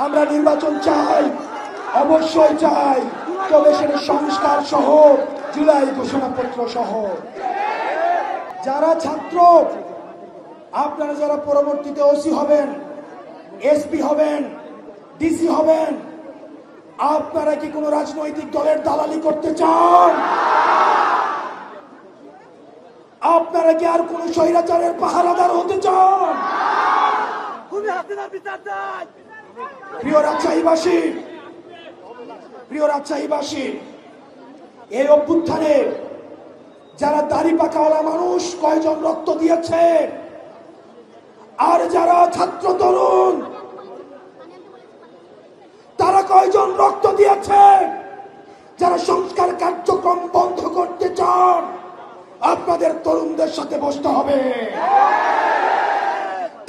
আমরা নির্বাচন চাই, অবশ্যই চাই, তবে সেটা সংস্কার সহ, জুলাই ঘোষণাপত্র সহ। যারা ছাত্র, আপনারা যারা পরবর্তীতে ওসি হবেন, এসপি হবেন, ডিসি হবেন, আপনারা কি কোনো রাজনৈতিক দলের দালালি করতে চান? আপনারা কি আর কোন স্বৈরাচারের পাহারাদার হতে চান? প্রিয় রাজশাহীবাসী, এই অভ্যুত্থানে যারা দাড়ি পাকাওয়ালা মানুষ কয়জন রক্ত দিয়েছে, আর যারা ছাত্র তরুণ তারা কয়জন রক্ত দিয়েছে? যারা সংস্কার কার্যক্রম বন্ধ করতে চান, আপনাদের তরুণদের সাথে বসতে হবে,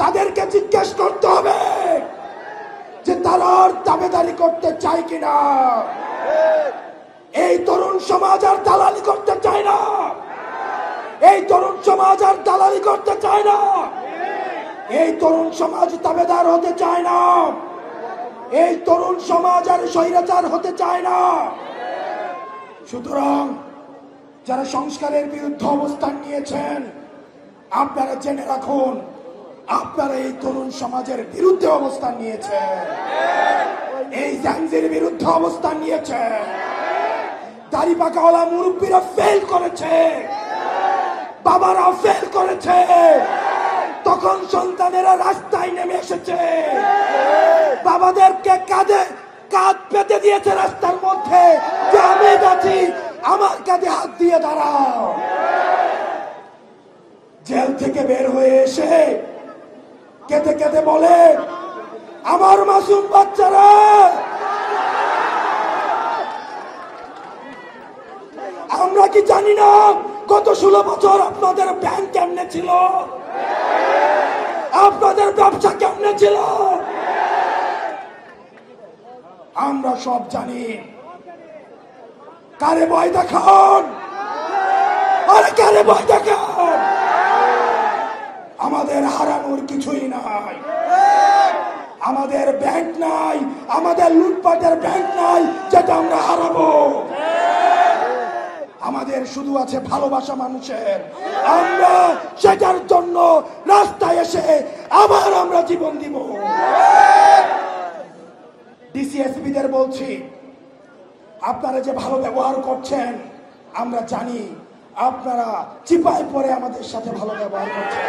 তাদেরকে জিজ্ঞেস করতে হবে যে তারা আর দাবেদারি করতে চায় কিনা। এই তরুণ সমাজ আর দালালি করতে চায় না, এই তরুণ সমাজ আর দালালি করতে চায় না, এই তরুণ সমাজ দাবেদার হতে চায় না, এই তরুণ সমাজ আর স্বৈরাচার হতে চায় না। সুতরাং যারা সংস্কারের বিরুদ্ধে অবস্থান নিয়েছেন, আপনারা জেনে রাখুন, আপনারা এই তরুণ সমাজের বিরুদ্ধে অবস্থান নিয়েছেন, এই জাঞ্জির বিরুদ্ধে অবস্থান নিয়েছেন। দাড়ি পাকাওয়ালা মুরব্বীরা ফেল করেছে, বাবারা ফেল করেছে, তখন সন্তানেরা রাস্তায় নেমে এসেছে, বাবাদেরকে কাঁধে কাঁধ পেতে দিয়েছে রাস্তার মধ্যে, যে আমি যাচ্ছি, আমার কাঁধে হাত দিয়ে দাঁড়াও। জেল থেকে বের হয়ে এসে কেঁদে কেঁদে বলে, আমার মাসুম বাচ্চারা, আমরা কি জানি না গত 16 বছর আপনাদের ব্যাংক কেমনে ছিল, আপনাদের ব্যবসা কেমনে ছিল? আমরা সব জানি। কারে ভয় দেখান, আরে কারে ভয় দেখান? আমাদের হারানোর কিছুই নাই, আমাদের ব্যাংক নাই, আমাদের লুটপাটের ব্যাংক নাই যেটা আমরা হারাবো। আমাদের শুধু আছে ভালোবাসা মানুষের, আমরা সেটার জন্য রাস্তায় এসে আবার আমরা জীবন দিব। ডিসিএসপিদের বলছি, আপনারা যে ভালো ব্যবহার করছেন আমরা জানি, আপনারা চিপায় পরে আমাদের সাথে ভালো ব্যবহার করছেন।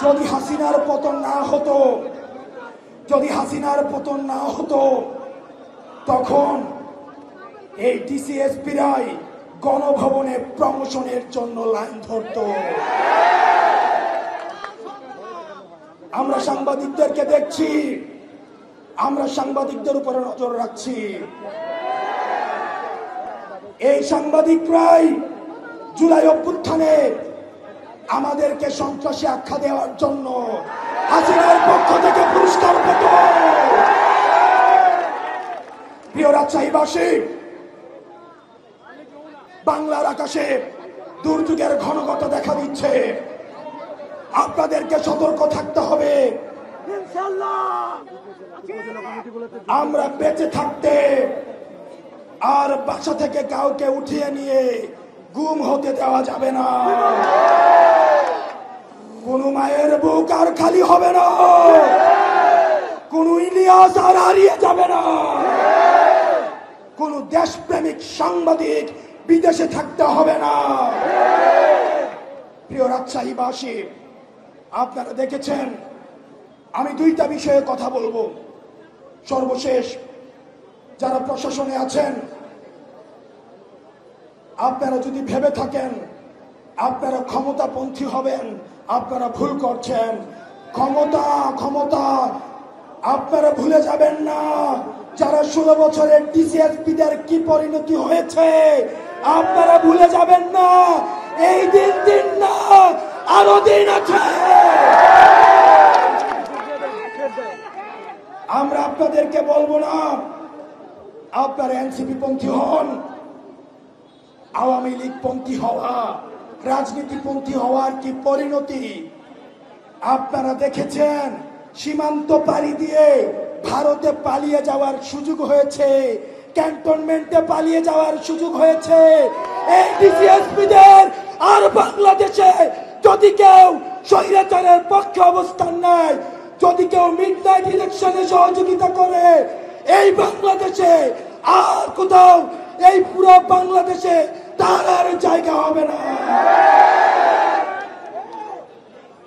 যদি হাসিনার পতন না হতো, যদি হাসিনার পতন না হতো, তখন এই ডিসিএসপিরাই গণভবনে প্রমোশনের জন্য লাইন ধরত। আমরা সাংবাদিকদেরকে দেখছি, আমরা সাংবাদিকদের উপরে নজর রাখছি। এই সাংবাদিকরাই জুলাই অভ্যুত্থানে আমাদেরকে সন্ত্রাসী আখ্যা দেওয়ার জন্য হাসিনার পক্ষ থেকে পুরস্কার পেত। প্রিয় রাজশাহীবাসী, বাংলার আকাশে দুর্যোগের ঘনঘটা দেখা দিচ্ছে, আপনাদেরকে সতর্ক থাকতে হবে। আমরা বেঁচে থাকতে আর বাসা থেকে কাউকে উঠিয়ে নিয়ে গুম হতে দেওয়া যাবে না। কোন মায়ের বুক আর খালি হবে না, কোন ইলিয়াস আর হারিয়ে যাবে না, কোন দেশপ্রেমিক সাংবাদিক বিদেশে থাকতে হবে না। প্রিয় রাজশাহীবাসী, আপনারা দেখেছেন, আমি দুইটা বিষয়ে কথা বলবো। সর্বশেষ, যারা প্রশাসনে আছেন, আপনারা যদি ভেবে থাকেন আপনারা ক্ষমতাপন্থী হবেন, আপনারা ভুল করছেন। ক্ষমতা ক্ষমতা আপনারা ভুলে যাবেন না যারা 16 বছরের ডিসিএসপিদের কি পরিণতি হয়েছে, আপনারা ভুলে যাবেন না। এই দিন না, আরো দিন আছে। আমরা আপনাদেরকে বলবো না আপনার এনসিপি পন্থী হন, আওয়ামী লীগ পন্থী হওয়া, রাজনীতিপন্থী হওয়ার কি পরিণতি আপনারা দেখেছেন। সীমান্ত পাড়ি দিয়ে ভারতে পালিয়ে যাওয়ার সুযোগ হয়েছে, ক্যান্টনমেন্টে পালিয়ে যাওয়ার সুযোগ হয়েছে এই ডিসিএসপিদের। আর বাংলাদেশে যদি কেউ স্বৈরাচারের পক্ষে অবস্থান নেয়, যদি কেউ মিডনাইট ইলেকশনে সহযোগিতা করে, এই বাংলাদেশে আর কোথাও, এই পুরো বাংলাদেশে তার আর জায়গা হবে না।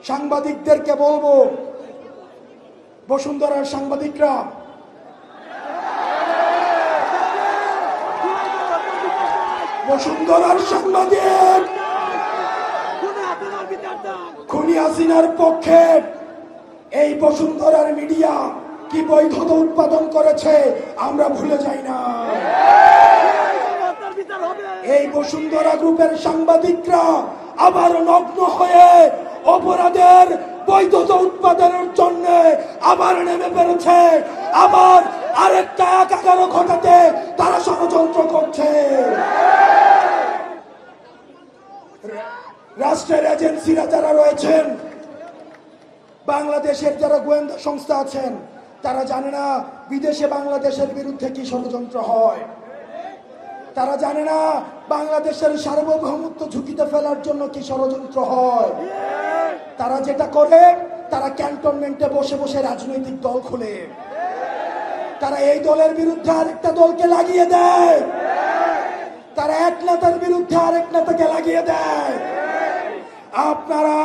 সাংবাদিকদেরকে বলবো, বসুন্ধরার সাংবাদিকরা, বসুন্ধরার সাংবাদিক খুনি হাসিনার পক্ষে এই বসুন্ধরার মিডিয়া কি বৈধতা উৎপাদন করেছে আমরা ভুলে যাই না। এই বসুন্ধরা গ্রুপের সাংবাদিকরা আবার নগ্ন হয়ে অপরাধের বৈধতা উৎপাদনের জন্য আবার নেমে পেরেছে, আবার আরেকটা একাগারো ঘটাতে তারা ষড়যন্ত্র করছে। রাষ্ট্রের এজেন্সিরা যারা রয়েছেন, বাংলাদেশের যারা গোয়েন্দা সংস্থা আছেন, তারা জানে না বিদেশে বাংলাদেশের বিরুদ্ধে কি ষড়যন্ত্র হয়। তারা জানে না বাংলাদেশের সার্বভৌমত্ব ঝুঁকিতে ফেলার জন্য কি ষড়যন্ত্র হয়। তারা যেটা করে, তারা ক্যান্টনমেন্টে বসে বসে রাজনৈতিক দল খুলে, তারা এই দলের বিরুদ্ধে আরেকটা দলকে লাগিয়ে দেয়, তারা এক নেতার বিরুদ্ধে আরেক নেতাকে লাগিয়ে দেয়। আপনারা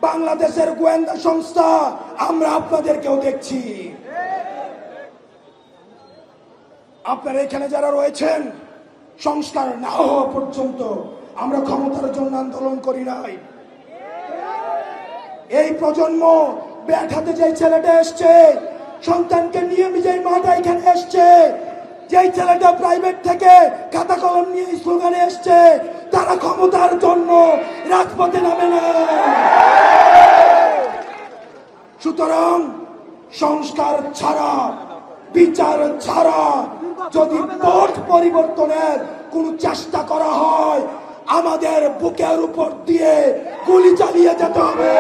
বাংলাদেশের গোয়েন্দা সংস্থা, আমরা আপনাদেরকেও দেখছি। আপনারা এখানে যারা রয়েছেন, সংস্কার না হওয়া পর্যন্ত আমরা ক্ষমতার জন্য আন্দোলন করি নাই। এই প্রজন্ম ব্যাট হাতে যে ছেলেটা এসছে, সন্তানকে নিয়ে যে মাটা এখানে এসছে, যেই ছেলেটা প্রাইভেট থেকে খাতা কলম নিয়ে স্লোগানে এসছে, তারা ক্ষমতার জন্য রাজপথে নামে না। সুতরাং সংস্কার ছাড়া, বিচার ছাড়া যদি পথ পরিবর্তনের কোন চেষ্টা করা হয়, আমাদের বুকের উপর দিয়ে গুলি চালিয়ে যেতে হবে।